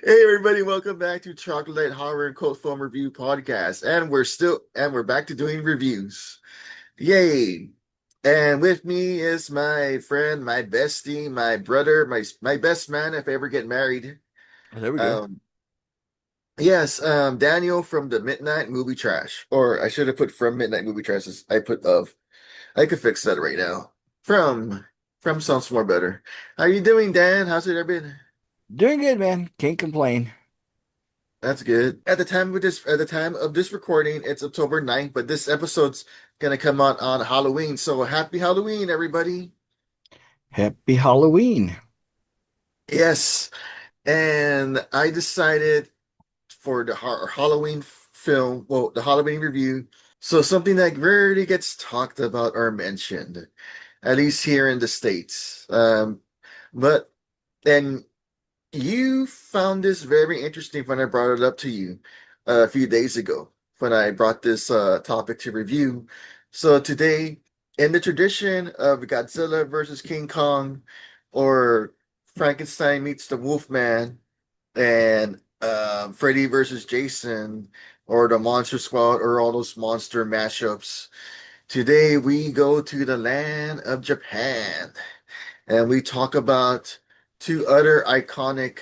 Hey everybody, welcome back to Chocolate Horror and Cult Film Review Podcast. And we're back to doing reviews. Yay. And with me is my friend, my bestie, my brother, my best man if I ever get married. There we go. Um yes, Daniel from the Midnight Movie Trash. Or I should have put from Midnight Movie Trash as I put of. I could fix that right now. From sounds more better. How you doing, Dan? How's it been? Doing good, man. Can't complain. That's good. At the time of this recording, it's October 9th, but this episode's gonna come out on Halloween. So happy Halloween, everybody. Happy Halloween. Yes. And I decided for the Halloween film, well, the Halloween review. So something that rarely gets talked about or mentioned, at least here in the States. But and You found this very interesting when I brought it up to you a few days ago when I brought this topic to review. So today, in the tradition of Godzilla versus King Kong, or Frankenstein meets the Wolfman, and Freddy versus Jason, or the Monster Squad, or all those monster mashups, today we go to the land of Japan and we talk about two other iconic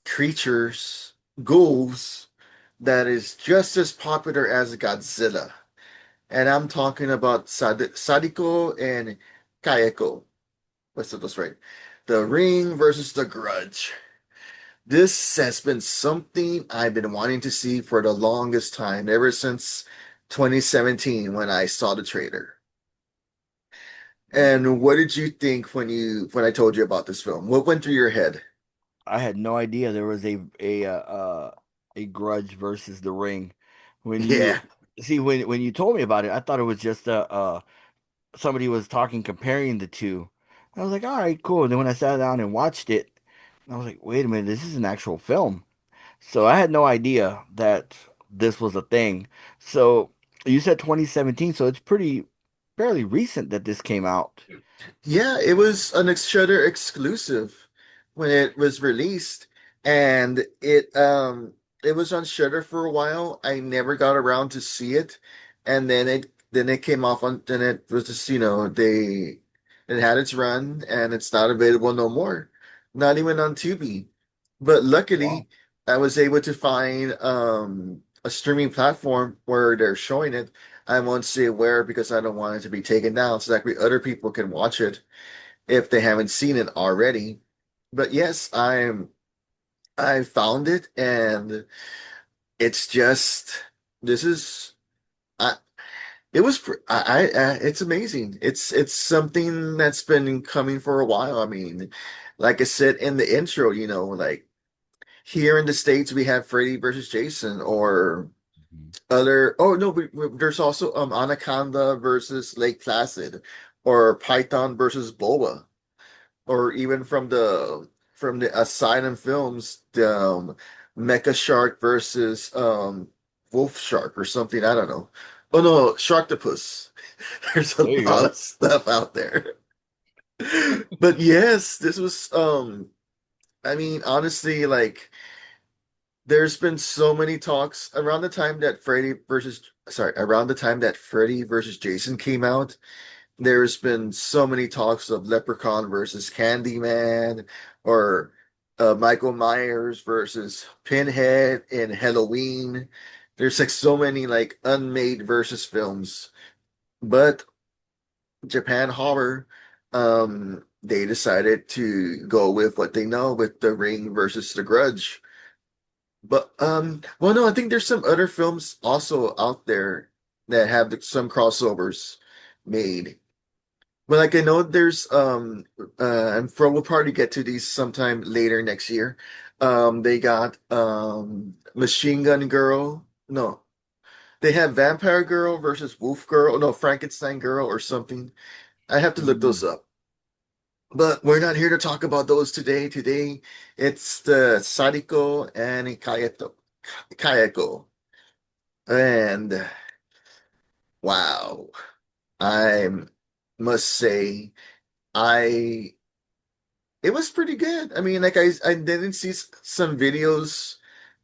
creatures, ghouls, that is just as popular as Godzilla. And I'm talking about Sadako and Kayako. Let's get this right. The Ring versus the Grudge. This has been something I've been wanting to see for the longest time, ever since 2017 when I saw the trailer. And what did you think when I told you about this film? What went through your head? I had no idea there was a Grudge versus the Ring. When Yeah. you when you told me about it, I thought it was just somebody was talking comparing the two. I was like, all right, cool. And then when I sat down and watched it, I was like, wait a minute, this is an actual film. So I had no idea that this was a thing. So you said 2017, so it's pretty fairly recent that this came out. Yeah, it was an Shudder exclusive when it was released, and it was on Shudder for a while. I never got around to see it, and then it came off on then it was just it had its run and it's not available no more, not even on Tubi. But Wow. luckily, I was able to find a streaming platform where they're showing it. I won't say where because I don't want it to be taken down so that way other people can watch it if they haven't seen it already. But yes, I found it and it's just this is I it was it's amazing. It's something that's been coming for a while. I mean, like I said in the intro, like here in the States we have Freddy versus Jason or other oh no there's also Anaconda versus Lake Placid or Python versus Boa or even from the Asylum films, the Mecha Shark versus Wolf Shark or something. I don't know. Oh no, Sharktopus. There's a There you lot go. of stuff out there. But yes, this was I mean, honestly, like there's been so many talks around the time that Freddy versus Jason came out. There's been so many talks of Leprechaun versus Candyman or Michael Myers versus Pinhead in Halloween. There's like so many like unmade versus films. But Japan Horror, they decided to go with what they know with The Ring versus The Grudge. But well no, I think there's some other films also out there that have some crossovers made. Well, like I know there's we'll probably get to these sometime later next year. They got Machine Gun Girl. No, they have Vampire Girl versus Wolf Girl. No, Frankenstein Girl or something. I have to look those Mm. up. But we're not here to talk about those today. Today it's the Sadako and Kayako. And wow, I must say I It was pretty good. I mean, like I didn't see some videos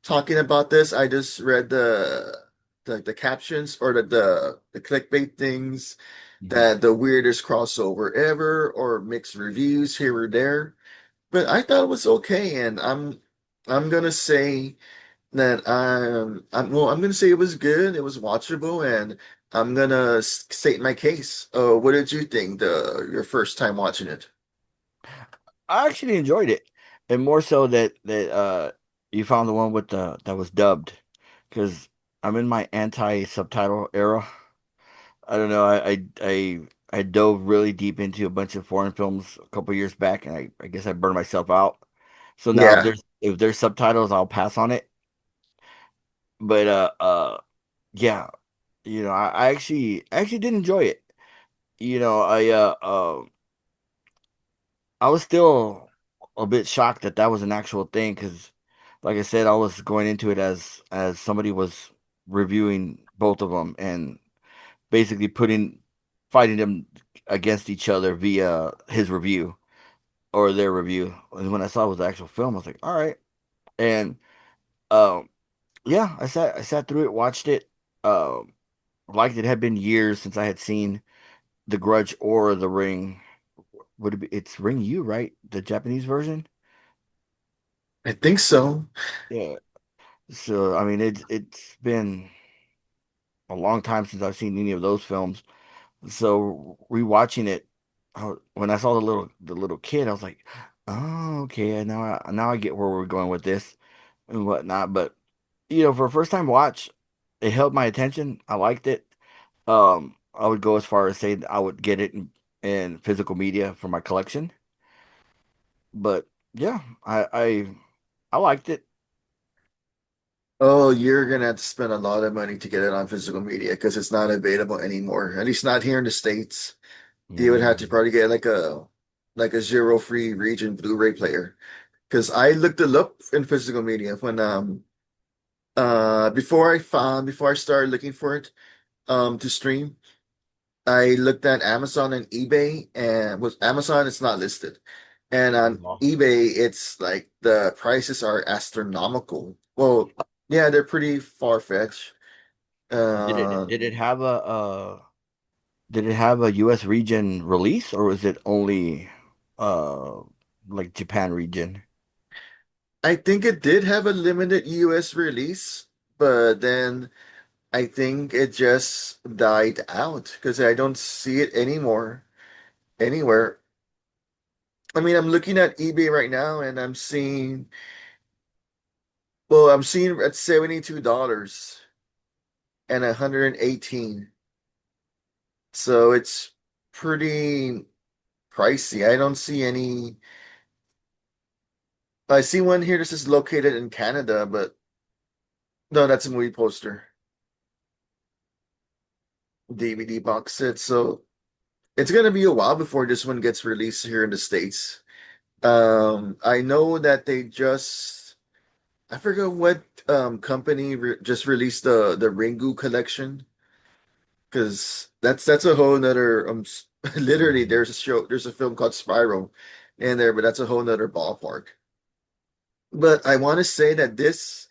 talking about this. I just read the captions or the clickbait things Mhm. that the weirdest crossover ever or mixed reviews here or there. But I thought it was okay, and I'm gonna say that I'm gonna say it was good. It was watchable, and I'm gonna state my case. What did you think your first time watching it? I actually enjoyed it, and more so that you found the one with the that was dubbed, because I'm in my anti-subtitle era. I don't know. I dove really deep into a bunch of foreign films a couple years back, and I guess I burned myself out. So now Yeah. if there's subtitles, I'll pass on it. But yeah, I actually did enjoy it. You know, I was still a bit shocked that that was an actual thing because, like I said, I was going into it as somebody was reviewing both of them and basically putting fighting them against each other via his review or their review. And when I saw it was the actual film, I was like, all right. And um, yeah, I sat through it, watched it. Liked it. Had been years since I had seen The Grudge or The Ring. Would it be? It's Ring U, right? The Japanese version. I think so. Yeah. So I mean, it's been a long time since I've seen any of those films. So rewatching it, when I saw the little kid, I was like, oh, okay, now I get where we're going with this and whatnot. But for a first time watch, it held my attention. I liked it. I would go as far as saying I would get it in physical media for my collection. But yeah, I liked it. Oh, you're gonna have to spend a lot of money to get it on physical media because it's not available anymore. At least not here in the States. You would have to Mm. probably get like a zero free region Blu-ray player. Because I looked it up in physical media when before I started looking for it to stream. I looked at Amazon and eBay, and with Amazon, it's not listed. And on Wow. eBay, it's like the prices are astronomical. Well, yeah, they're pretty far-fetched. Uh, Did it have did it have a US region release or was it only uh like Japan region? I think it did have a limited US release, but then I think it just died out because I don't see it anymore anywhere. I mean, I'm looking at eBay right now and I'm seeing at $72 and 118. So it's pretty pricey. I don't see any. I see one here that says located in Canada, but no, that's a movie poster, DVD box set. So it's gonna be a while before this one gets released here in the States. I know that I forgot what company just released the Ringu collection because that's a whole nother literally Mhm. there's a film called Spiral in there, but that's a whole nother ballpark. But I want to say that this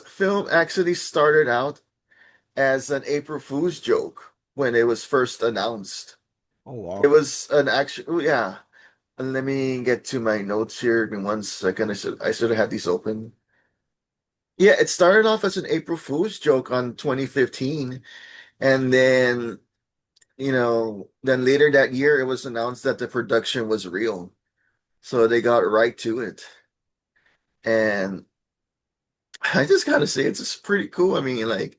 film actually started out as an April Fool's joke when it was first announced. Oh It wow. was an actual, yeah. Let me get to my notes here. Give me 1 second. I should have had these open. Yeah, it started off as an April Fool's joke on 2015, and then then later that year it was announced that the production was real. So they got right to it. And I just gotta say it's just pretty cool. I mean, like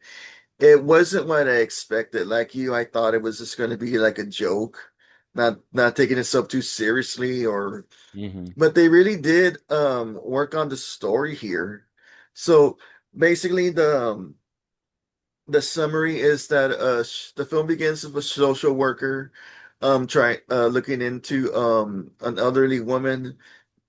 it wasn't what I expected. Like you, I thought it was just gonna be like a joke, not taking itself too seriously or Hmm. but they really did work on the story here. So basically the summary is that the film begins with a social worker trying looking into an elderly woman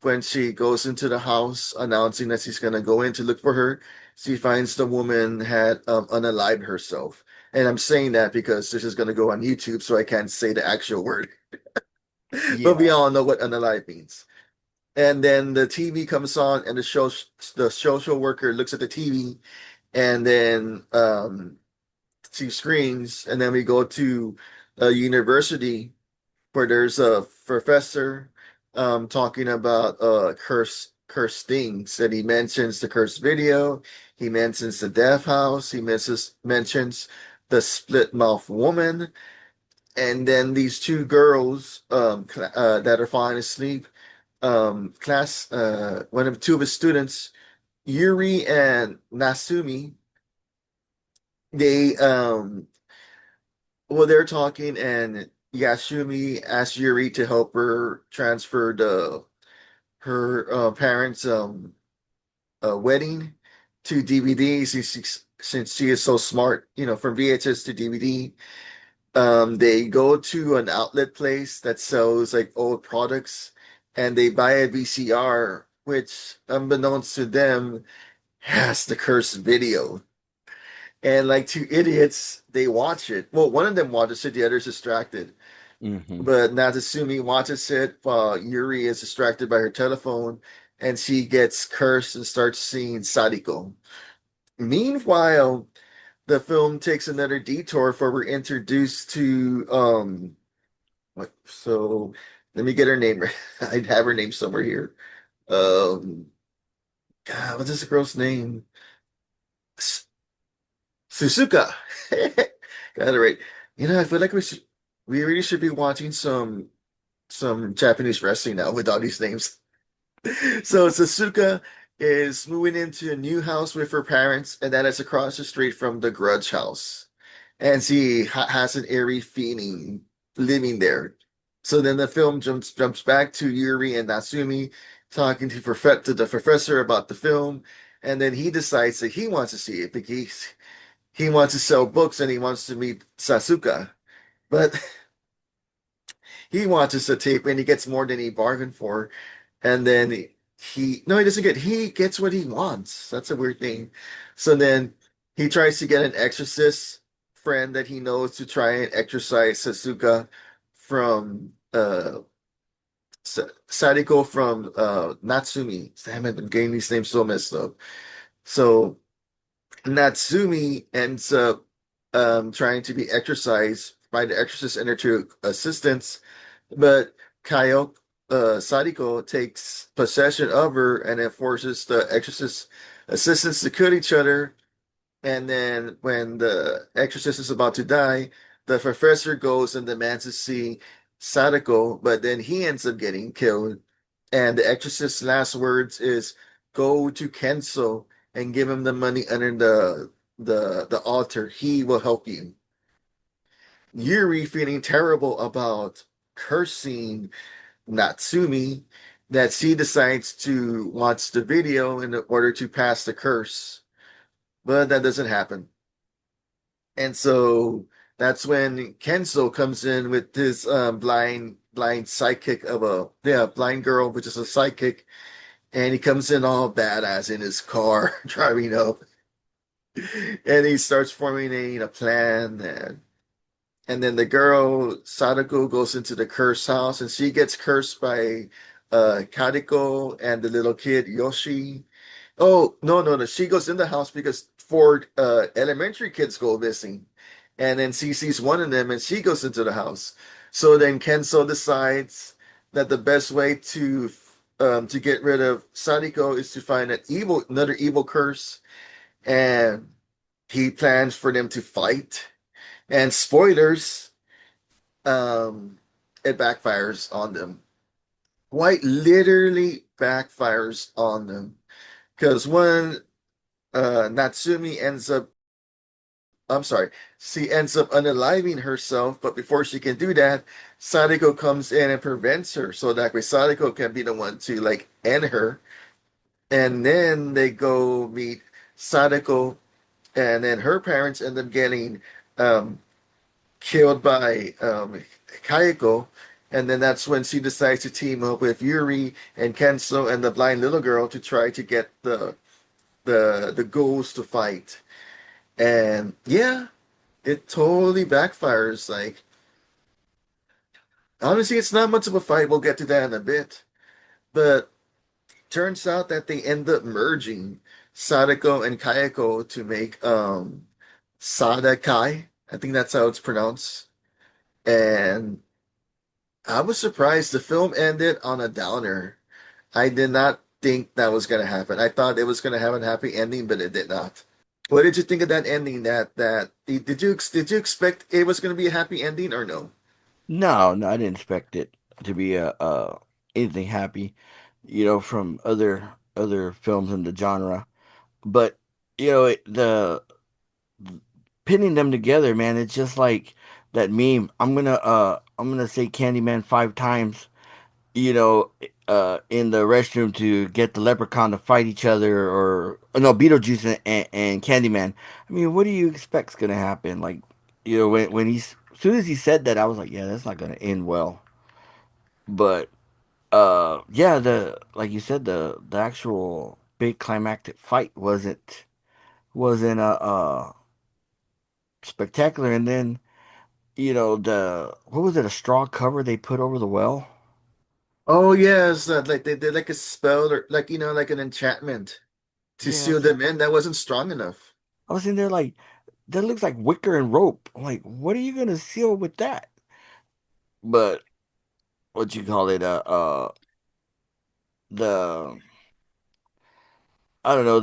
when she goes into the house announcing that she's gonna go in to look for her. She finds the woman had unalived herself. And I'm saying that because this is gonna go on YouTube, so I can't say the actual word. But we Yeah. all know what unalive means. And then the TV comes on, and the social worker looks at the TV, and then she screams, and then we go to a university where there's a professor talking about curse things, and he mentions the curse video, he mentions the death house, mentions the split mouth woman, and then these two girls that are falling asleep, one of two of his students, Yuri and Nasumi, they they're talking, and Yasumi asks Yuri to help her transfer the her parents' wedding to DVD. Since she is so smart, from VHS to DVD. They go to an outlet place that sells like old products, and they buy a VCR, which, unbeknownst to them, has the cursed video. And like two idiots, they watch it. Well, one of them watches it, the other's distracted. Hmm. But Natsumi watches it while Yuri is distracted by her telephone, and she gets cursed and starts seeing Sadako. Meanwhile, the film takes another detour for we're introduced to so let me get her name right. I'd have her name somewhere here. Um God, what's this girl's name? S- Suzuka. Got it right. I feel like we really should be watching some Japanese wrestling now with all these names. So Sasuka is moving into a new house with her parents, and that is across the street from the Grudge house. And she has an eerie feeling living there. So then the film jumps back to Yuri and Natsumi talking to the professor about the film, and then he decides that he wants to see it because he wants to sell books and he wants to meet Sasuka. But he watches the tape and he gets more than he bargained for. And then no, he doesn't he gets what he wants. That's a weird thing. So then he tries to get an exorcist friend that he knows to try and exorcise Sasuka from Sadako from Natsumi. Damn it, I'm getting these names so messed up. So Natsumi ends up trying to be exorcised by the exorcist and her two assistants, but Kayako, Sadako takes possession of her and then forces the exorcist assistants to kill each other. And then when the exorcist is about to die, the professor goes and demands to see Sadako, but then he ends up getting killed. And the exorcist's last words is, "Go to Kenso and give him the money under the altar. He will help you." Yuri, feeling terrible about cursing Natsumi, that she decides to watch the video in order to pass the curse. But that doesn't happen. And so that's when Kenzo comes in with his blind sidekick of a blind girl, which is a sidekick, and he comes in all badass in his car driving up, and he starts forming a plan, and then the girl Sadako goes into the cursed house, and she gets cursed by Kadiko and the little kid Yoshi. Oh, no, no, no. She goes in the house because four elementary kids go missing. And then she sees one of them and she goes into the house. So then Kenzo decides that the best way to get rid of Sadiko is to find another evil curse. And he plans for them to fight. And spoilers, um, it backfires on them. Quite literally backfires on them. Because when Natsumi ends up, I'm sorry, she ends up unaliving herself, but before she can do that, Sadako comes in and prevents her, so that way Sadako can be the one to like end her. And then they go meet Sadako, and then her parents end up getting um, killed by Kayako. And then that's when she decides to team up with Yuri and Kenso and the blind little girl to try to get the ghouls to fight. And yeah, it totally backfires. Like, honestly, it's not much of a fight. We'll get to that in a bit. But turns out that they end up merging Sadako and Kayako to make Sadakai. I think that's how it's pronounced. And I was surprised the film ended on a downer. I did not think that was gonna happen. I thought it was gonna have a happy ending, but it did not. What did you think of that ending? Did you expect it was gonna be a happy ending or no? No, no, I didn't expect it to be anything happy, from other films in the genre. But the pinning them together, man, it's just like that meme. I'm gonna say Candyman 5 times, in the restroom to get the leprechaun to fight each other, or no, Beetlejuice and Candyman. I mean, what do you expect's gonna happen? Like, when he's as soon as he said that, I was like, yeah, that's not gonna end well. But yeah, the like you said, the actual big climactic fight wasn't spectacular. And then the what was it, a straw cover they put over the well? Oh yes, like they did like a spell or like like an enchantment to Yeah, seal them in. That wasn't strong enough. I was in there like, that looks like wicker and rope. I'm like, what are you gonna seal with that? But what you call it, the I don't know,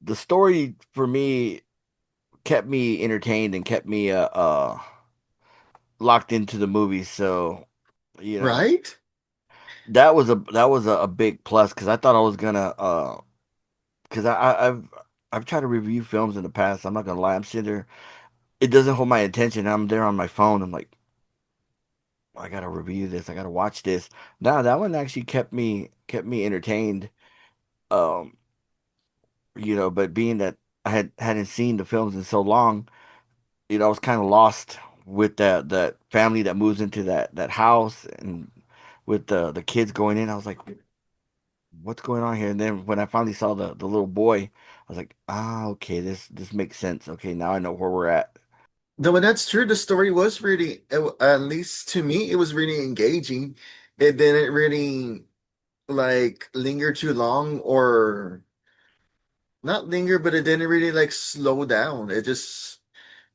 the story for me kept me entertained and kept me locked into the movie. So, you know, Right? that was a big plus, because I thought I was gonna because I've tried to review films in the past. I'm not gonna lie, I'm sitting there, it doesn't hold my attention. I'm there on my phone. I'm like, I gotta review this. I gotta watch this. Now that one actually kept me entertained. Um, but being that I hadn't seen the films in so long, I was kind of lost with that family that moves into that house, and with the kids going in. I was like, what's going on here? And then when I finally saw the little boy, I was like, ah, okay, this makes sense. Okay, now I know where we're at. No, but that's true. The story was really, at least to me, it was really engaging. It didn't really like linger too long or not linger, but it didn't really like slow down.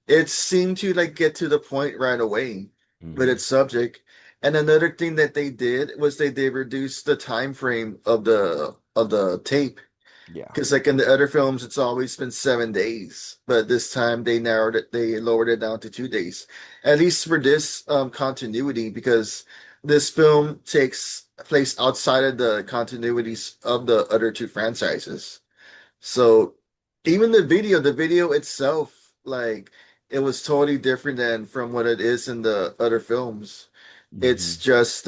It seemed to like get to the point right away with Hmm. its subject. And another thing that they did was they reduced the time frame of the tape. Yeah. Because like in the other films, it's always been 7 days, but this time they lowered it down to 2 days. At least for this continuity, because this film takes place outside of the continuities of the other two franchises. So even the video itself, like it was totally different than from what it is in the other films. It's Hmm. just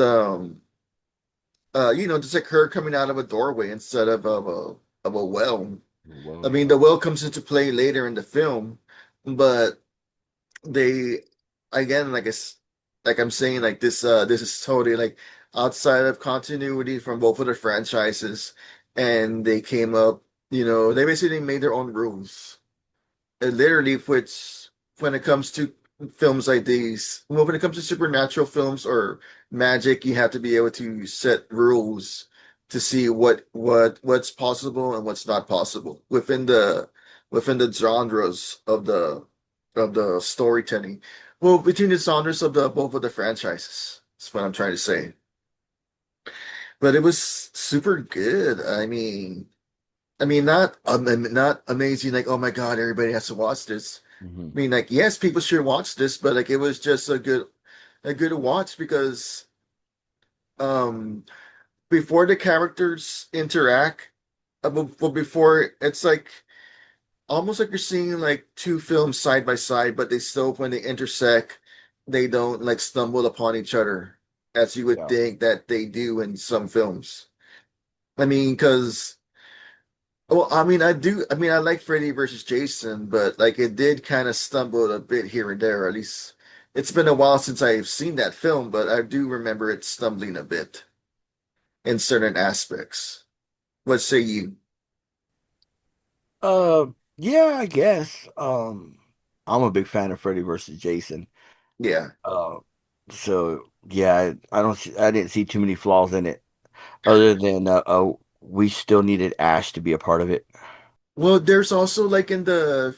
just like her coming out of a doorway instead of a well. Well, I mean, yeah. the will comes into play later in the film, but they again, like I'm saying, like this is totally like outside of continuity from both of the franchises, and they came up, they basically made their own rules. It literally puts when it comes to films like these, well, when it comes to supernatural films or magic, you have to be able to set rules to see what's possible and what's not possible within the genres of the storytelling. Well, between the genres of the both of the franchises. That's what I'm trying to say. But it was super good. I mean, not amazing. Like, oh my God, everybody has to watch this. Hmm. I mean, like, yes, people should watch this, but like, it was just a good watch because um, before the characters interact, well, before it's like almost like you're seeing like two films side by side, but they still, when they intersect, they don't like stumble upon each other as you would Yeah. think that they do in some films. I mean, because. Well, I mean, I do. I mean, I like Freddy versus Jason, but like it did kind of stumble a bit here and there. At least it's been a while since I've seen that film, but I do remember it stumbling a bit in certain aspects. What say you? Uh, yeah, I guess. I'm a big fan of Freddy versus Jason. Yeah. Uh, so yeah, I don't see, I didn't see too many flaws in it, other than we still needed Ash to be a part of it. Well, there's also like in the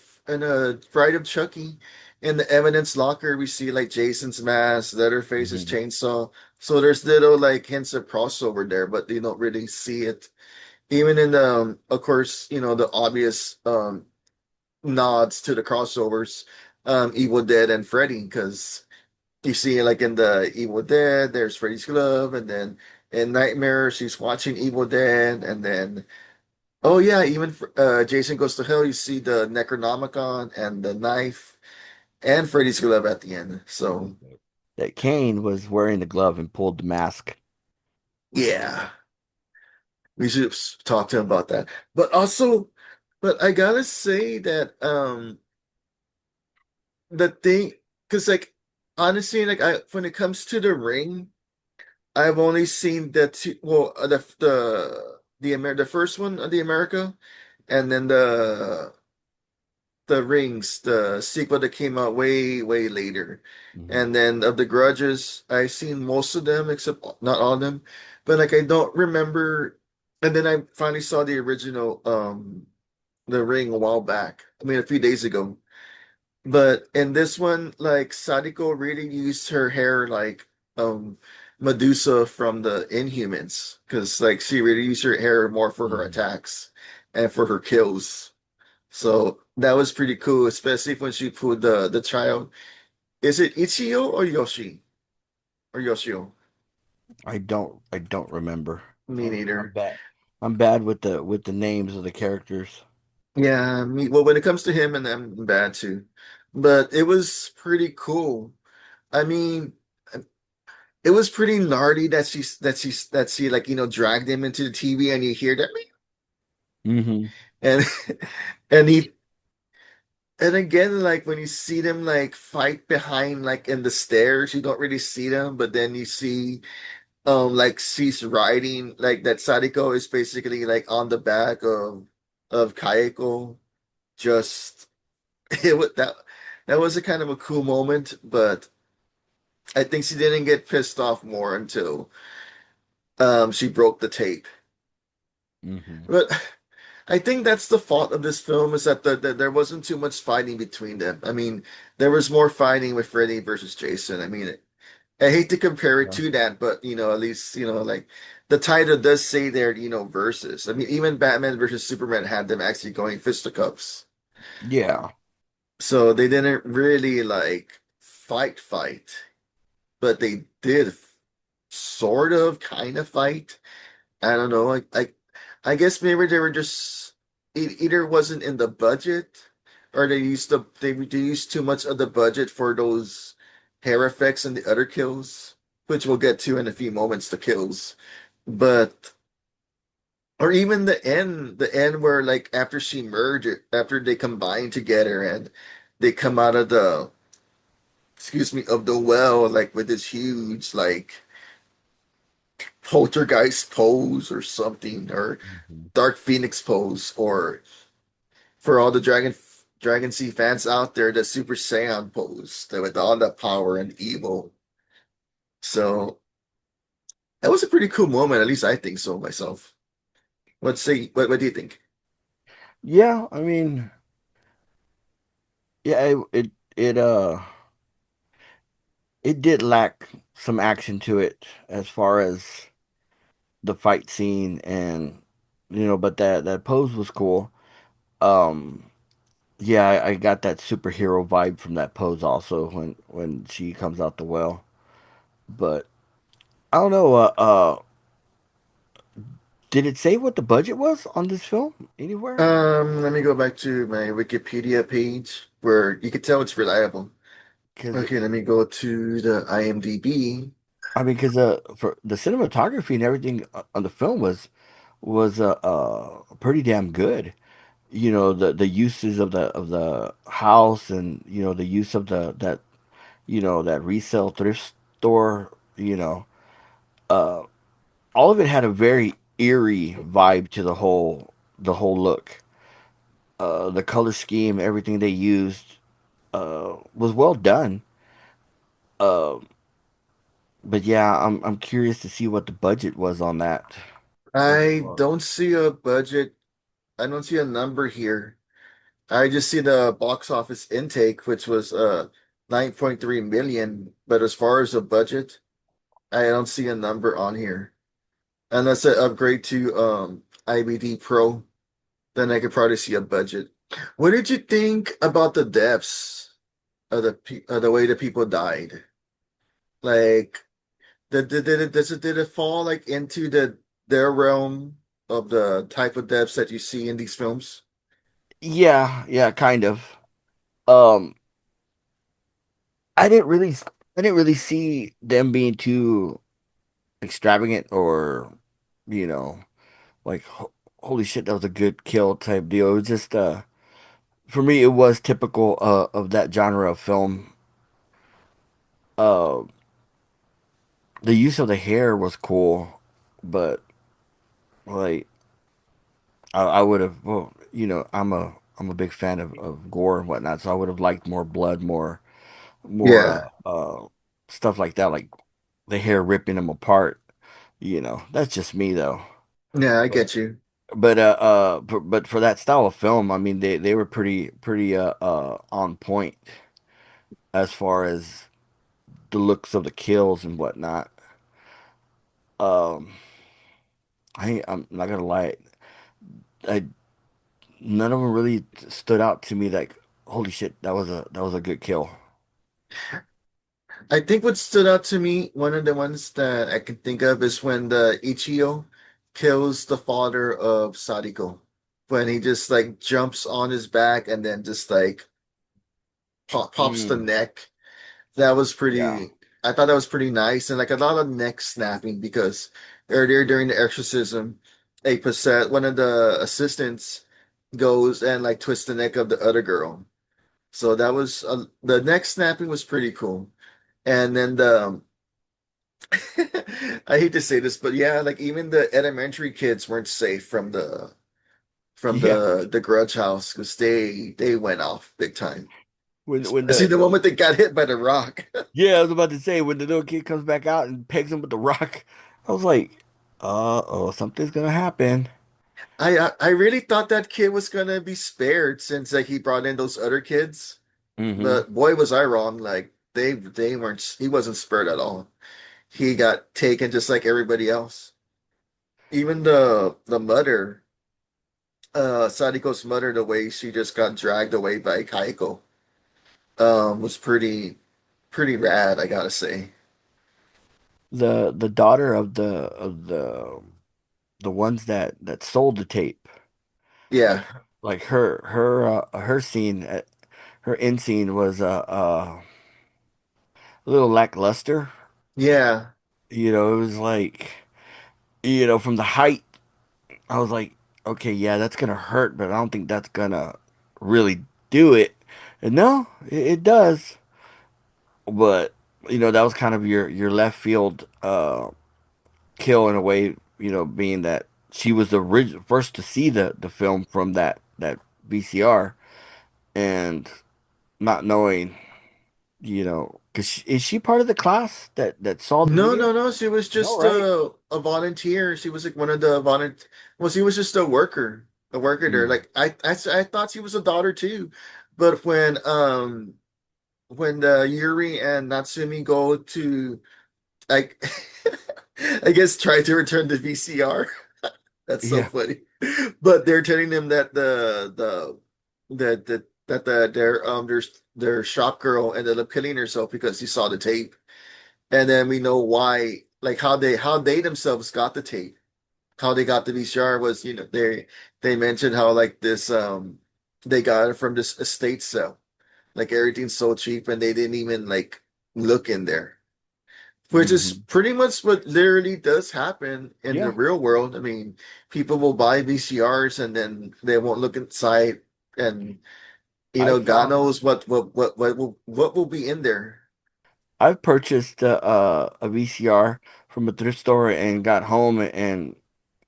Bride of Chucky, in the evidence locker, we see like Jason's mask, Leatherface's Hmm. chainsaw. So there's little like hints of crossover there, but you don't really see it. Even in of course, the obvious nods to the crossovers, Evil Dead and Freddy, because you see like in the Evil Dead, there's Freddy's glove, and then in Nightmare, she's watching Evil Dead, and then oh yeah, even Jason Goes to Hell, you see the Necronomicon and the knife and Freddy's glove at the end. So That Kane was wearing the glove and pulled the mask. yeah, we should talk to him about that. But also, but I gotta say that the thing, because like honestly, like I when it comes to the ring, I've only seen the two. Well, the first one of the America, and then the Rings, the sequel that came out way, way later. Hmm. And then of the Grudges, I've seen most of them, except not all of them. But like I don't remember. And then I finally saw the original The Ring a while back. I mean a few days ago. But in this one, like Sadako really used her hair like Medusa from the Inhumans. Because like she really used her hair more for her Hmm. attacks and for her kills. So that was pretty cool, especially when she put the child. Is it Ichio or Yoshi? Or Yoshio? I don't remember. Me I'm neither. bad. I'm bad with the names of the characters. Yeah, me well when it comes to him and I'm bad too. But it was pretty cool. I mean, it was pretty gnarly that she like, dragged him into the TV and you hear that Hmm. and and he and again like when you see them like fight behind like in the stairs, you don't really see them, but then you see like she's riding like that Sadako is basically like on the back of Kayako. Just it was that was a kind of a cool moment, but I think she didn't get pissed off more until she broke the tape. Hmm. But I think that's the fault of this film is that there wasn't too much fighting between them. I mean, there was more fighting with Freddy versus Jason. I mean, I hate to compare it Yeah. to that, but at least, like the title does say there, versus. I mean, even Batman versus Superman had them actually going fisticuffs. Yeah. So they didn't really like fight, but they did sort of kind of fight. I don't know. I guess maybe they were just it either wasn't in the budget or they used too much of the budget for those hair effects and the other kills, which we'll get to in a few moments, the kills. But or even the end where like after she merge it, after they combine together and they come out of the excuse me of the well like with this huge like poltergeist pose or something or Hmm. Dark Phoenix pose, or for all the Dragon Sea fans out there, the Super Saiyan pose, with all that power and evil. So that was a pretty cool moment. At least I think so myself. What do you think? Yeah, I mean, yeah, it did lack some action to it as far as the fight scene and but that pose was cool. Um yeah, I got that superhero vibe from that pose also when she comes out the well. But I don't know, did it say what the budget was on this film anywhere? Let me go back to my Wikipedia page where you can tell it's reliable. Because Okay, let me go to the IMDb. I mean, because for the cinematography and everything on the film was pretty damn good. The uses of the house and the use of that resale thrift store. Uh, all of it had a very eerie vibe to the whole look. The color scheme, everything they used was well done. Uh, but yeah, I'm curious to see what the budget was on that. I don't see a budget. I don't see a number here. I just see the box office intake, which was 9.3 million. But as far as a budget, I don't see a number on here. Unless I upgrade to IBD Pro, then I could probably see a budget. What did you think about the deaths of the way the people died? Like, did it fall like into their realm of the type of deaths that you see in these films? Yeah, yeah, kind of. Um, I didn't really, I didn't really see them being too extravagant or, you know, like holy shit, that was a good kill type deal. It was just, for me, it was typical of that genre of film. Uh, the use of the hair was cool, but like I would have, well, I'm a big fan of gore and whatnot, so I would have liked more blood, more Yeah, stuff like that, like the hair ripping them apart. That's just me though. yeah, I But get you. but for that style of film, I mean, they were pretty on point as far as the looks of the kills and whatnot. Um, I'm not gonna lie, I none of them really stood out to me like, holy shit, that was a good kill. I think what stood out to me, one of the ones that I can think of is when the Ichio kills the father of Sadako. When he just like jumps on his back and then just like pops the Mm, neck. That was yeah. pretty, I thought that was pretty nice. And like a lot of neck snapping because earlier during the exorcism, a possessed, one of the assistants goes and like twists the neck of the other girl. So that was, the neck snapping was pretty cool. And then I hate to say this, but yeah, like even the elementary kids weren't safe from Yeah. the Grudge house because they went off big time. When I see the the moment they got hit by the rock. Yeah, I was about to say when the little kid comes back out and pegs him with the rock, I was like, oh, something's gonna happen. I really thought that kid was gonna be spared since like he brought in those other kids, Hmm. but boy was I wrong. Like they weren't. He wasn't spared at all. He got taken just like everybody else. Even the mother, Sadiko's mother, the way she just got dragged away by Kayako, was pretty rad, I gotta say. The daughter of the ones that sold the tape, like Yeah, her scene her end scene was a little lackluster. yeah. It was like, from the height, I was like, okay, yeah, that's gonna hurt, but I don't think that's gonna really do it. And no, it does. But that was kind of your left field kill in a way, being that she was the first to see the film from that VCR, and not knowing, because is she part of the class that saw the No, video? no, no. She was No, just right? a volunteer. She was like one of the volunteer. Well, she was just a worker there. Mm. Like I thought she was a daughter too, but when the Yuri and Natsumi go to like I guess try to return the VCR. That's so Yeah. funny. But they're telling them that their shop girl ended up killing herself because she saw the tape. And then we know why, like how they themselves got the tape, how they got the VCR was, they mentioned how like this they got it from this estate sale. Like everything's so cheap and they didn't even like look in there. Which is Hmm. pretty much what literally does happen in the Yeah. real world. I mean, people will buy VCRs and then they won't look inside and I've God found knows what will be in there. I've purchased a VCR from a thrift store and got home and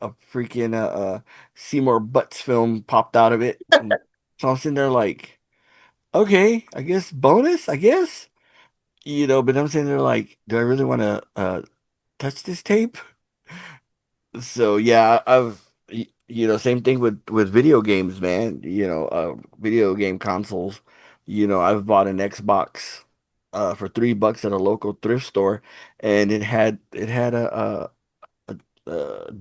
a freaking Seymour Butts film popped out of it. And so I'm sitting there like, okay, I guess bonus, I guess. But I'm sitting there like, do I really want to touch this tape? So yeah, same thing with video games, man. Video game consoles. I've bought an Xbox for $3 at a local thrift store, and it had a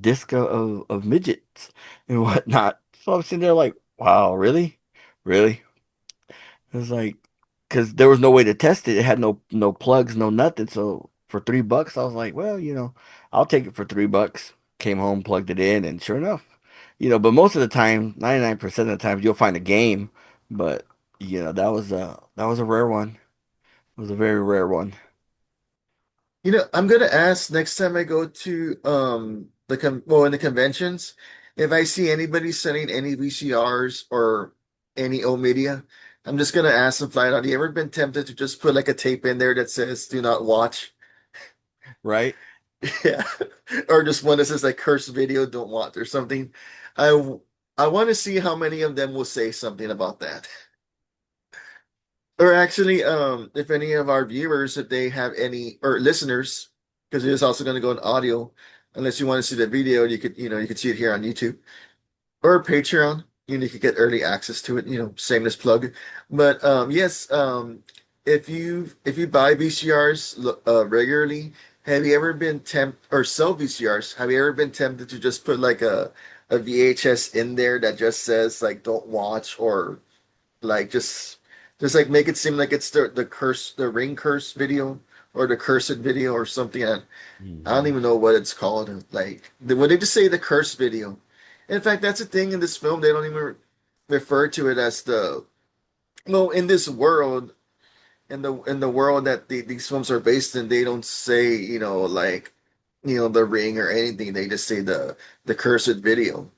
disc of midgets and whatnot. So I'm sitting there like, wow, really? Really? It was like, because there was no way to test it. It had no plugs, no nothing. So for $3, I was like, well, I'll take it for $3. Came home, plugged it in, and sure enough, but most of the time, 99% of the time, you'll find a game. But that was a rare one. It was a very rare one. I'm gonna ask next time I go to in the conventions, if I see anybody selling any VCRs or any old media, I'm just gonna ask them flat out, you ever been tempted to just put like a tape in there that says do not watch? Right? Yeah. Or just one that says like cursed video, don't watch or something. I I want to see how many of them will say something about that. Or actually, if any of our viewers, if they have any, or listeners, because it is also going to go in audio, unless you want to see the video, you could see it here on YouTube or Patreon. You could get early access to it. Shameless plug. But yes, if you buy VCRs regularly, have you ever been tempted or sell VCRs? Have you ever been tempted to just put like a VHS in there that just says like don't watch or like just like make it seem like it's the ring curse video or the cursed video or something. I don't Hmm. even know what it's called. Like when they just say the curse video. In fact, that's the thing in this film. They don't even refer to it as in this world, in the world that these films are based in, they don't say, like, the ring or anything. They just say the cursed video.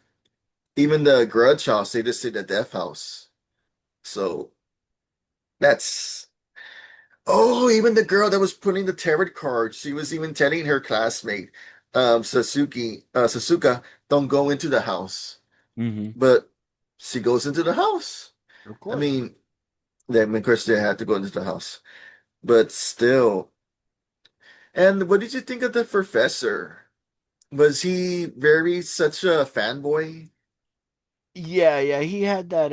Even the Grudge House, they just say the Death House. So that's Oh, even the girl that was putting the tarot cards, she was even telling her classmate, Sasuka, don't go into the house. Hmm. But she goes into the house. Of I course. mean, then of course they had to go into the house. But still. And what did you think of the professor? Was he very such a fanboy? Yeah, yeah, he had that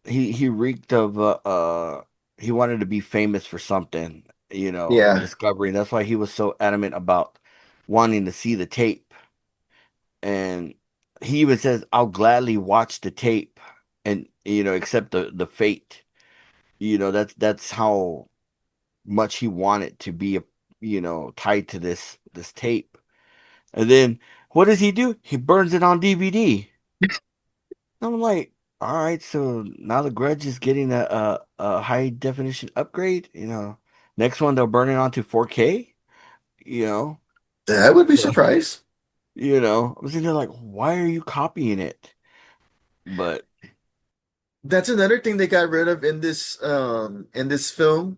he reeked of he wanted to be famous for something, a Yeah. discovery. And that's why he was so adamant about wanting to see the tape. And he even says, I'll gladly watch the tape and accept the fate. That's how much he wanted to be tied to this tape. And then what does he do? He burns it on DVD. I'm like, all right, so now the Grudge is getting a high definition upgrade. Next one they'll burn it onto 4K. You know, I would be so surprised. I was in there like, why are you copying it? But That's another thing they got rid of in this film.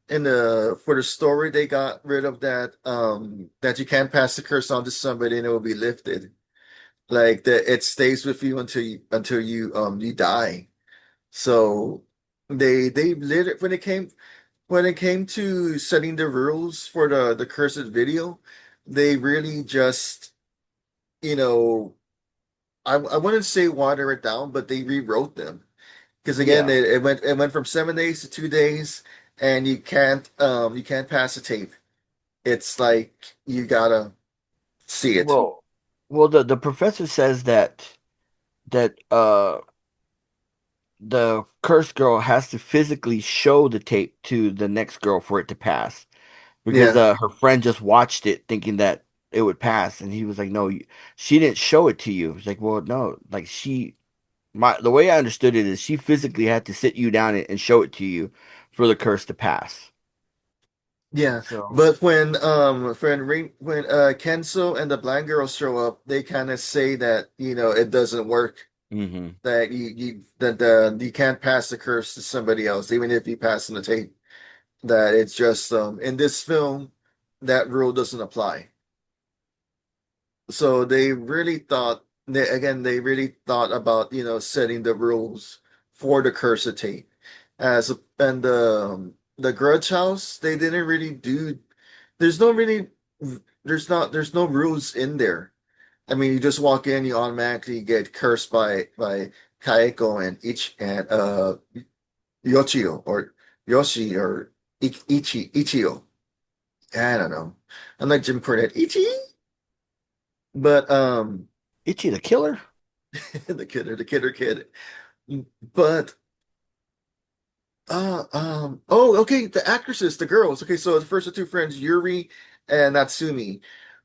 For the story, they got rid of that you can't pass the curse on to somebody and it will be lifted. Like that it stays with you until you die. So they lit when it came to setting the rules for the cursed video, they really just, you know, I wouldn't say water it down, but they rewrote them. Because again, yeah, it went from 7 days to 2 days, and you can't pass the tape. It's like you gotta see it. well, the professor says that the cursed girl has to physically show the tape to the next girl for it to pass. Because Yeah, her friend just watched it thinking that it would pass, and he was like, "No, she didn't show it to you." It's like, "Well, no, like the way I understood it is she physically had to sit you down and show it to you for the curse to pass." yeah. So, But when Kenzo and the blind girl show up, they kind of say that it doesn't work. hmm. That you can't pass the curse to somebody else, even if you pass on the tape. That it's just in this film that rule doesn't apply. So they really thought about setting the rules for the cursor tape. And the Grudge House, they didn't really do. There's no really. there's no rules in there. I mean, you just walk in, you automatically get cursed by Kayako and Yochio or Yoshi or Ichio. I don't know. I'm like Jim Cornette, Ichi, but Itchy the Killer? the kid. But oh, okay, the actresses, the girls. Okay, so the first the two friends, Yuri and Natsumi.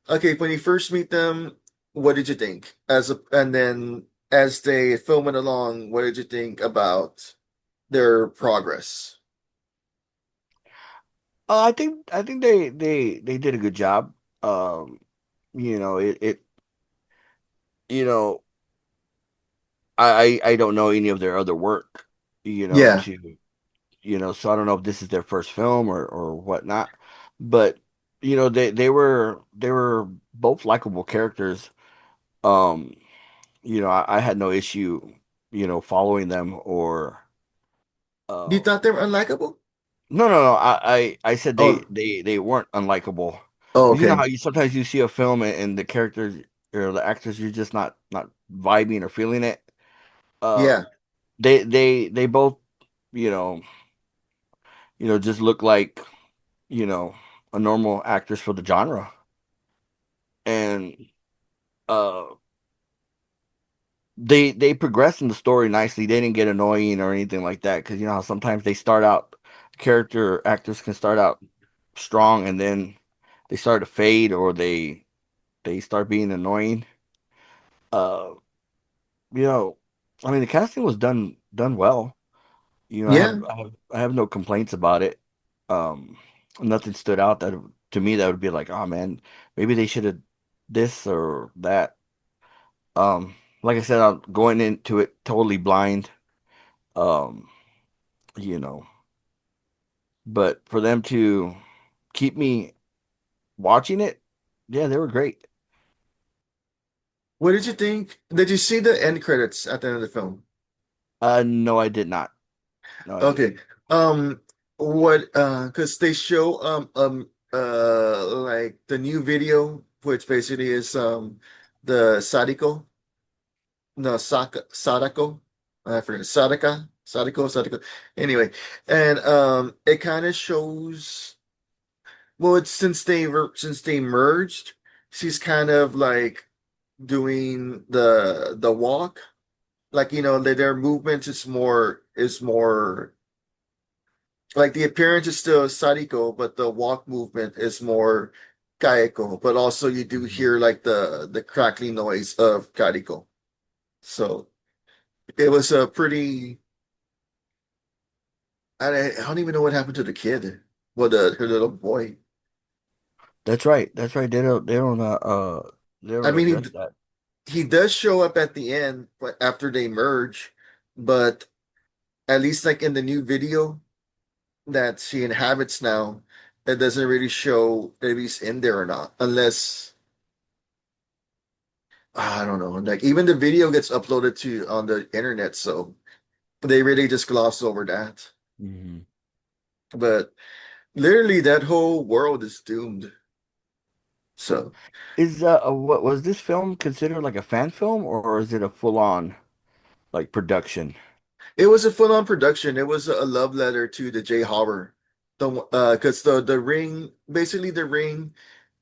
Okay, when you first meet them, what did you think? And then as they film it along, what did you think their progress? I think they did a good job. Um, it you know I don't know any of their other work, Yeah. to so I don't know if this is their first film or whatnot, but they were both likable characters. Um, I had no issue, following them or You um thought they were unlikable? no. I said they Oh, they they weren't unlikable. oh, You know how okay. you sometimes you see a film and the characters or the actors you're just not vibing or feeling it. Uh, Yeah. they both you know just look like you know a normal actors for the genre, and uh they progressed in the story nicely. They didn't get annoying or anything like that because you know how sometimes they start out character actors can start out strong and then they start to fade or they start being annoying. Uh, you know, I mean the casting was done well. Yeah. I have no complaints about it. Um, Nothing stood out that to me that would be like, oh man, maybe they should have this or that. Like I said, I'm going into it totally blind. Um, you know, but for them to keep me watching it, yeah, they were great. What did you think? Did you see the end credits at the end of the film? No, I did not. No, I Okay. didn't. Um, because they show like the new video, which basically is the Sadako, no Sadako, I forget Sadako. Anyway, and it kind of shows. Well, it's since they merged, she's kind of like doing the walk, like their movement is more like the appearance is still Sadiko, but the walk movement is more Kayako. But also you do Mhm. hear like the crackling noise of Kariko. So it was a pretty. I don't even know what happened to the kid. Well, the her little boy. That's right. That's right. They I don't mean, address that. he does show up at the end, but after they merge, but at least like in the new video that she inhabits now, it doesn't really show if he's in there or not, unless I don't know. Like even the video gets uploaded to on the internet, so they really just gloss over that. Mhm. But literally, that whole world is doomed. So What was this film considered like a fan film or is it a full on like production? it was a full-on production. It was a love letter to the J horror. Because the ring, basically the ring,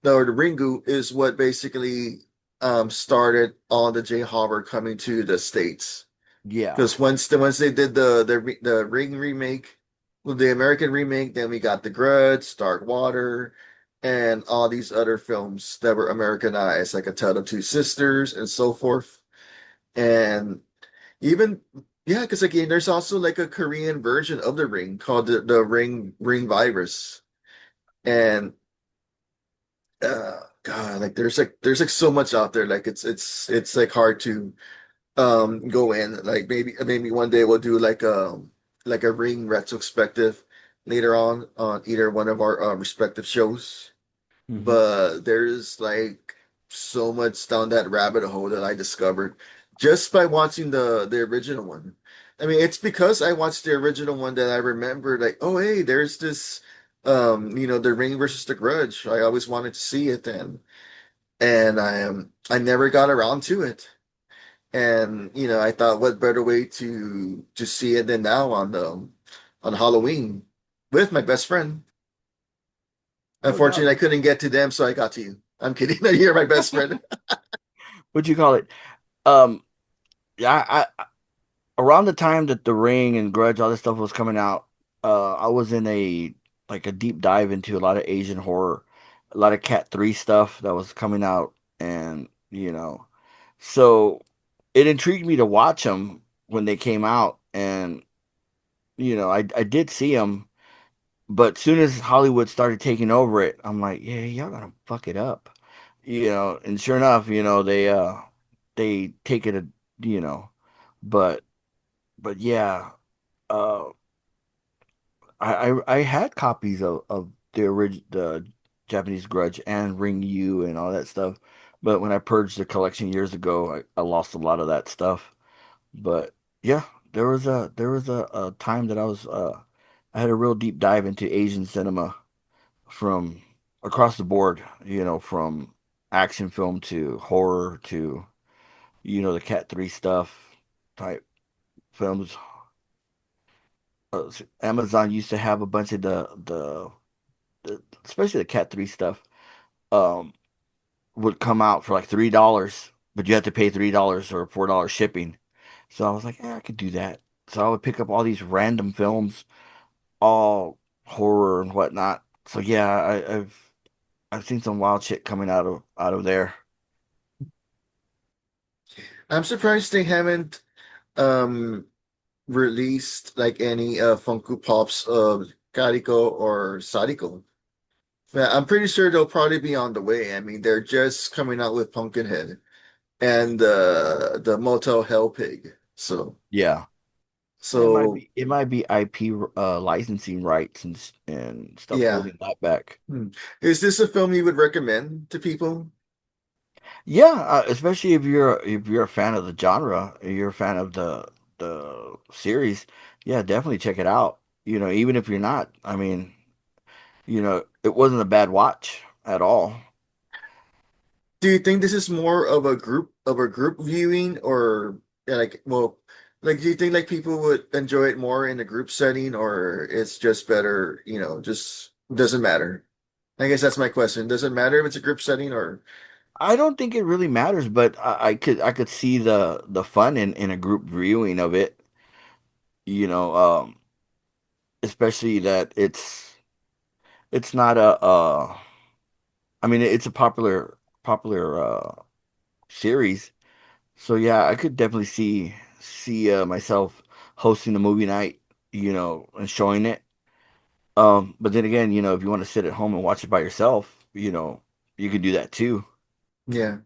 or the Ringu is what basically started all the J horror coming to the States. Yeah. Because once they did the Ring remake, well, the American remake, then we got The Grudge, Dark Water, and all these other films that were Americanized, like A Tale of Two Sisters and so forth. And even yeah, because again, there's also like a Korean version of The Ring called the Ring Virus, and God, like there's like so much out there. Like it's like hard to go in like maybe one day we'll do like a ring retrospective later on either one of our respective shows, Hmm. but there's like so much down that rabbit hole that I discovered just by watching the original one. I mean, it's because I watched the original one that I remembered like, oh hey, there's this The Ring versus the Grudge. I always wanted to see it, and I never got around to it. And I thought, what better way to see it than now on Halloween with my best friend. No doubt. Unfortunately, I couldn't get to them, so I got to you. I'm kidding. You're my best friend. What you call it? Um, yeah, around the time that The Ring and Grudge, all this stuff was coming out, I was in a deep dive into a lot of Asian horror, a lot of Cat 3 stuff that was coming out, and so it intrigued me to watch them when they came out, and I did see them, but soon as Hollywood started taking over it, I'm like, yeah, y'all gotta fuck it up, and sure enough, they take it, you know, but yeah. Uh, I had copies of the Japanese Grudge and Ring U and all that stuff, but when I purged the collection years ago, I lost a lot of that stuff. But yeah, there was a time that I had a real deep dive into Asian cinema from across the board, from action film to horror to the Cat 3 stuff type films. Amazon used to have a bunch of especially the Cat 3 stuff, um, would come out for like $3, but you have to pay $3 or $4 shipping. So I was like, yeah, I could do that. So I would pick up all these random films, all horror and whatnot. So yeah, I've seen some wild shit coming out of there. I'm surprised they haven't um released like any Funko Pops of Kayako or Sadako. Yeah, I'm pretty sure they'll probably be on the way. I mean, they're just coming out with Pumpkinhead and the Motel Hell Pig. So Yeah. It might so be IP licensing rights and stuff yeah. holding that back. Hmm. Is this a film you would recommend to people? Yeah, especially if you're a fan of the genre, you're a fan of the series. Yeah, definitely check it out. Even if you're not, I mean, it wasn't a bad watch at all. Do you think this is more of a group viewing or yeah, like well like do you think like people would enjoy it more in a group setting or it's just better, just doesn't matter? I guess that's my question. Does it matter if it's a group setting or I don't think it really matters, but I could see the fun in a group viewing of it. You know, especially that it's not I mean, it's a popular series. So yeah, I could definitely see myself hosting a movie night, and showing it. But then again, if you want to sit at home and watch it by yourself, you can do that too. yeah,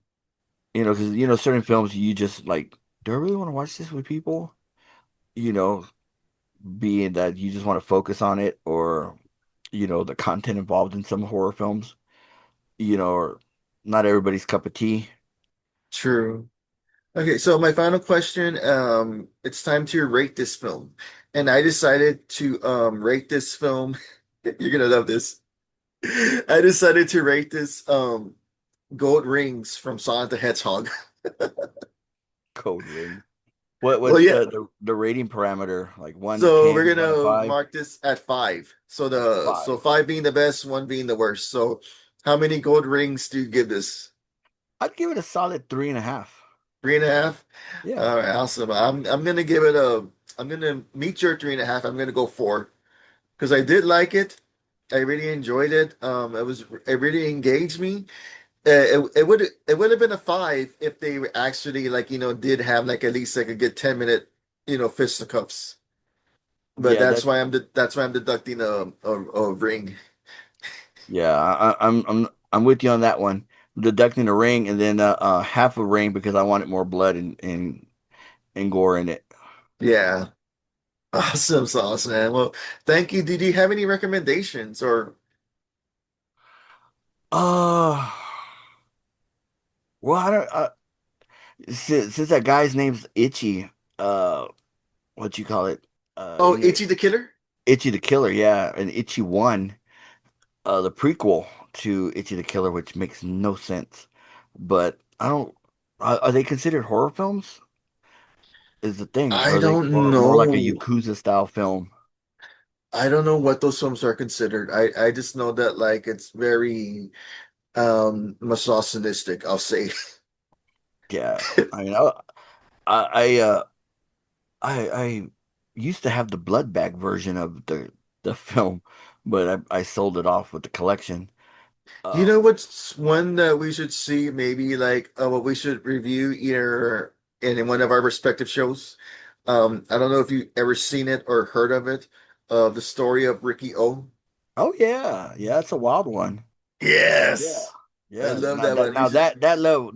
Because certain films you just like, do I really want to watch this with people? You know, being that you just want to focus on it, or the content involved in some horror films, or not everybody's cup of tea. true. Okay, so my final question, it's time to rate this film. And I decided to rate this film. You're gonna love this. I decided to rate this gold rings from Sonic the Hedgehog. Code ring. What Well, what's yeah. the rating parameter? Like one to So we're 10, one to gonna five, mark this at five. So five. five being the best, one being the worst. So how many gold rings do you give this? I'd give it a solid 3.5. Three and a half? Yeah. All right, awesome. I'm gonna give it I'm gonna meet your three and a half. I'm gonna go four because I did like it. I really enjoyed it. It really engaged me. It would have been a five if they were actually like did have like at least like a good 10 minute fisticuffs. But Yeah, that's why I'm deducting a ring. yeah, I'm with you on that one. Deducting a ring and then half a ring because I wanted more blood and gore in it. Yeah, awesome sauce, man. Well, thank you. Did you have any recommendations or Uh, well, I don't since that guy's name's Itchy, uh what you call it? oh, Itchy the Killer? Itchy the Killer, yeah, and Itchy one. the prequel to Itchy the Killer, which makes no sense. But I don't. Are they considered horror films? Is the thing, or I are they don't more like a know. Yakuza style film? I don't know what those films are considered. I just know that like it's very misogynistic, I'll say. Yeah, I mean, I, I, uh, I used to have the blood bag version of the film, but I sold it off with the collection. You know Um, what's one that we should see, maybe like what we should review either in one of our respective shows? I don't know if you've ever seen it or heard of it, the story of Ricky O. oh yeah, yeah, it's a wild one. Yeah, Yes. I yeah. love Now that that one. We now should,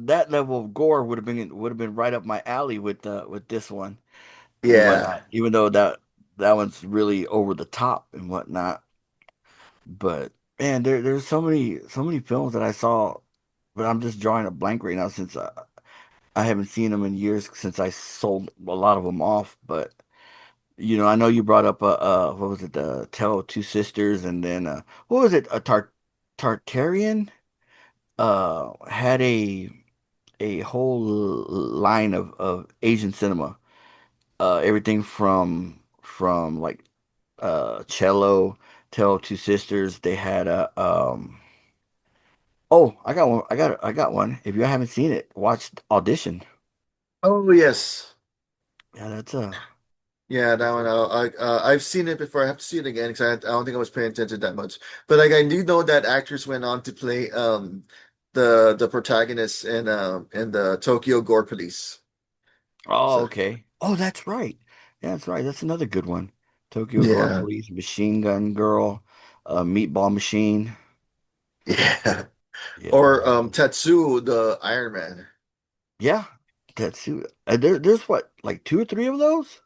that level of gore would have been right up my alley with this one and yeah. whatnot. Even though that one's really over the top and whatnot. But man, there's so many films that I saw, but I'm just drawing a blank right now since I haven't seen them in years since I sold a lot of them off. But I know you brought up what was it, the Tale of Two Sisters, and then what was it, a Tartarian had a whole line of Asian cinema. Everything from like Cello, Tale of Two Sisters. They had a oh, I got one. I got one. If you haven't seen it, watch Audition. Oh, yes. Yeah, that's a Yeah, that that's one. a I've seen it before. I have to see it again because I don't think I was paying attention that much. But like I do know that actors went on to play the protagonist in the Tokyo Gore Police. Oh, So okay. Oh, that's right. Yeah, that's right. That's another good one. Tokyo Gore yeah, Police, Machine Gun Girl, Meatball Machine. yeah. Yeah, Or Tetsuo the Iron Man. yeah. That's there's what, like two or three of those?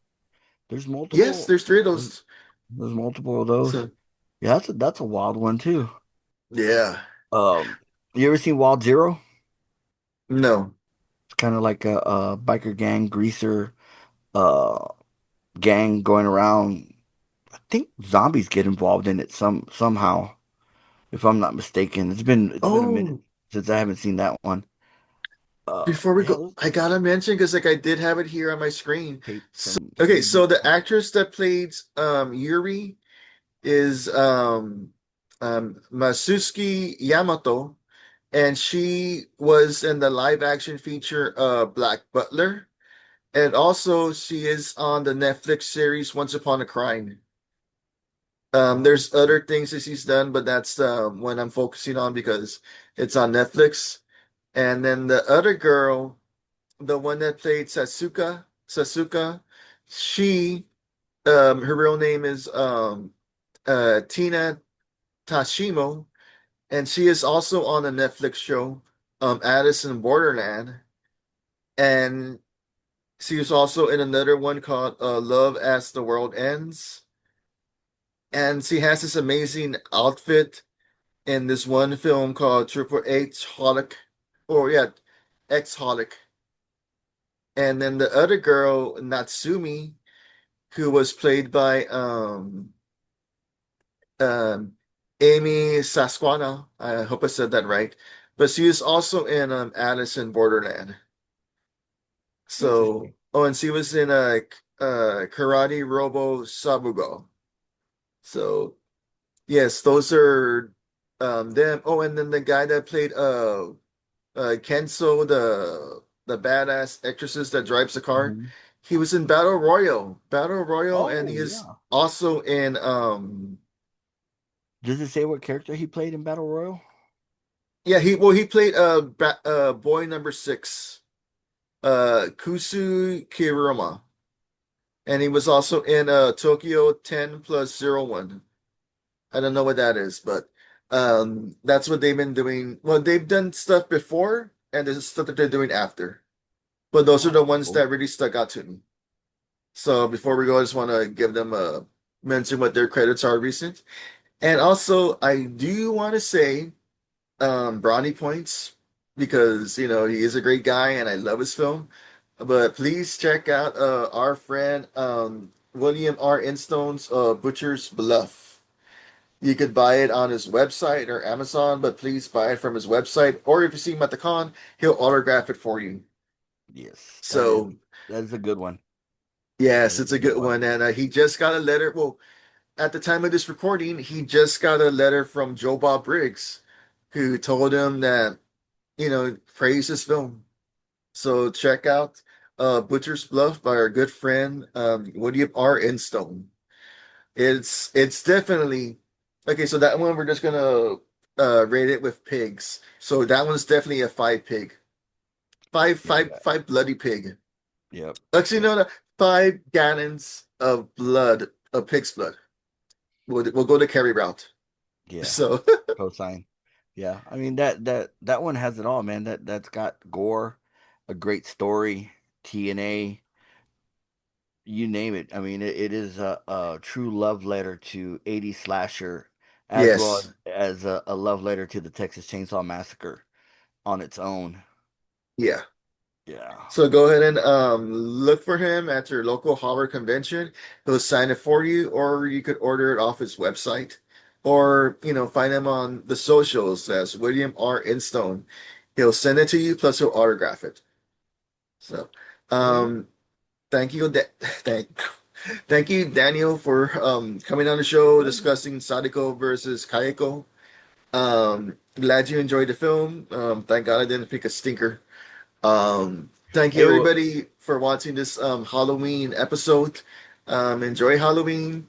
There's Yes, multiple. there's three of There's, those. there's multiple of those. So Yeah, that's a wild one too. yeah. Um, you ever seen Wild Zero? No. It's kind of like a biker gang greaser uh gang going around. I think zombies get involved in it somehow, if I'm not mistaken. It's been a minute Oh, since I haven't seen that one. before we Yeah, go, those I gotta mention because like I did have it here on my screen. tape So, some okay, DVD. so the actress that played Yuri is Masuki Yamato, and she was in the live action feature Black Butler, and also she is on the Netflix series Once Upon a Crime. Oh, There's other things that she's done, but that's one I'm focusing on because it's on Netflix. And then the other girl, the one that played Sasuka, she her real name is Tina Tashimo, and she is also on a Netflix show, Alice in Borderland, and she was also in another one called Love as the World Ends, and she has this amazing outfit in this one film called Triple H Holic, or yeah, X Holic, and then the other girl Natsumi, who was played by um, Amy Sasquana. I hope I said that right. But she is also in Alice in Borderland. So, interesting. oh, and she was in Karate Robo Sabugo. So, yes, those are them. Oh, and then the guy that played Kenso, the badass actresses that drives the car, Mhm. he was in Battle Royale, and he Oh, is yeah. also in Does it say what character he played in Battle Royal? yeah, he played boy number six, Kusu Kiruma, and he was also in Tokyo 10 plus zero 01. I don't know what that is, but that's what they've been doing. Well, they've done stuff before, and there's stuff that they're doing after. But those are Oh, the ones cool. that really stuck out to me. So before we go, I just want to give them a mention what their credits are recent. And also, I do want to say brownie points because he is a great guy and I love his film. But please check out our friend William R. Instone's Butcher's Bluff. You could buy it on his website or Amazon, but please buy it from his website. Or if you see him at the con, he'll autograph it for you. Yes, So, that is a good one. That yes, is it's a a good good one. one. And he just got a letter. Well, at the time of this recording, he just got a letter from Joe Bob Briggs, who told him that, praise his film. So check out Butcher's Bluff by our good friend William R. Instone. It's definitely okay. So that one we're just gonna rate it with pigs. So that one's definitely a five pig, Yeah. five bloody pig. Yep. Actually, Yep. no, no, 5 gallons of blood, of pig's blood. We'll go the carry route. Yeah. So Cosign. Yeah. I mean that one has it all, man. That's got gore, a great story, TNA, you name it. I mean, it is a true love letter to 80s slasher, as well yes, as a love letter to the Texas Chainsaw Massacre on its own. yeah. Yeah. So go ahead and look for him at your local horror convention. He'll sign it for you, or you could order it off his website, or find him on the socials as William R. Instone. He'll send it to you, plus he'll autograph it. So, Sweet. um, thank you, thank you, Daniel, for coming on the show Pleasure. discussing Sadako versus Kayako. Glad you enjoyed the film. Thank God I didn't pick a stinker. Thank you Hey, well, everybody for watching this Halloween episode. Enjoy Halloween.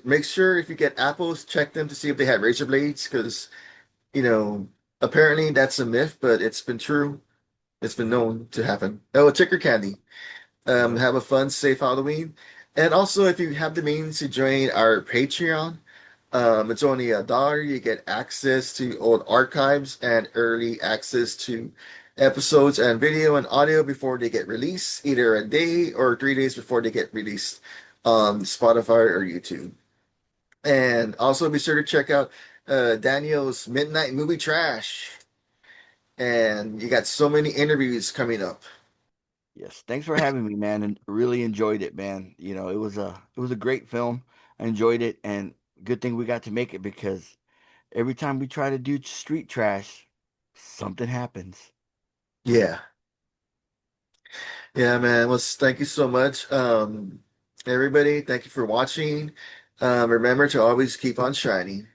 Make sure if you get apples, check them to see if they had razor blades, because you know apparently that's a myth, but it's been true. It's been known to happen. Oh, check your candy. yep. Have a fun, safe Halloween. And also, if you have the means to join our Patreon, it's only $1. You get access to old archives and early access to episodes and video and audio before they get released, either a day or 3 days before they get released on Spotify or YouTube. And also be sure to check out Daniel's Midnight Movie Trash. And you got so many interviews coming up. Yes. Thanks for having me, man, and really enjoyed it, man. It was a great film. I enjoyed it, and good thing we got to make it because every time we try to do street trash, something happens. Yeah. Yeah, man. Well, thank you so much. Everybody, thank you for watching. Remember to always keep on shining.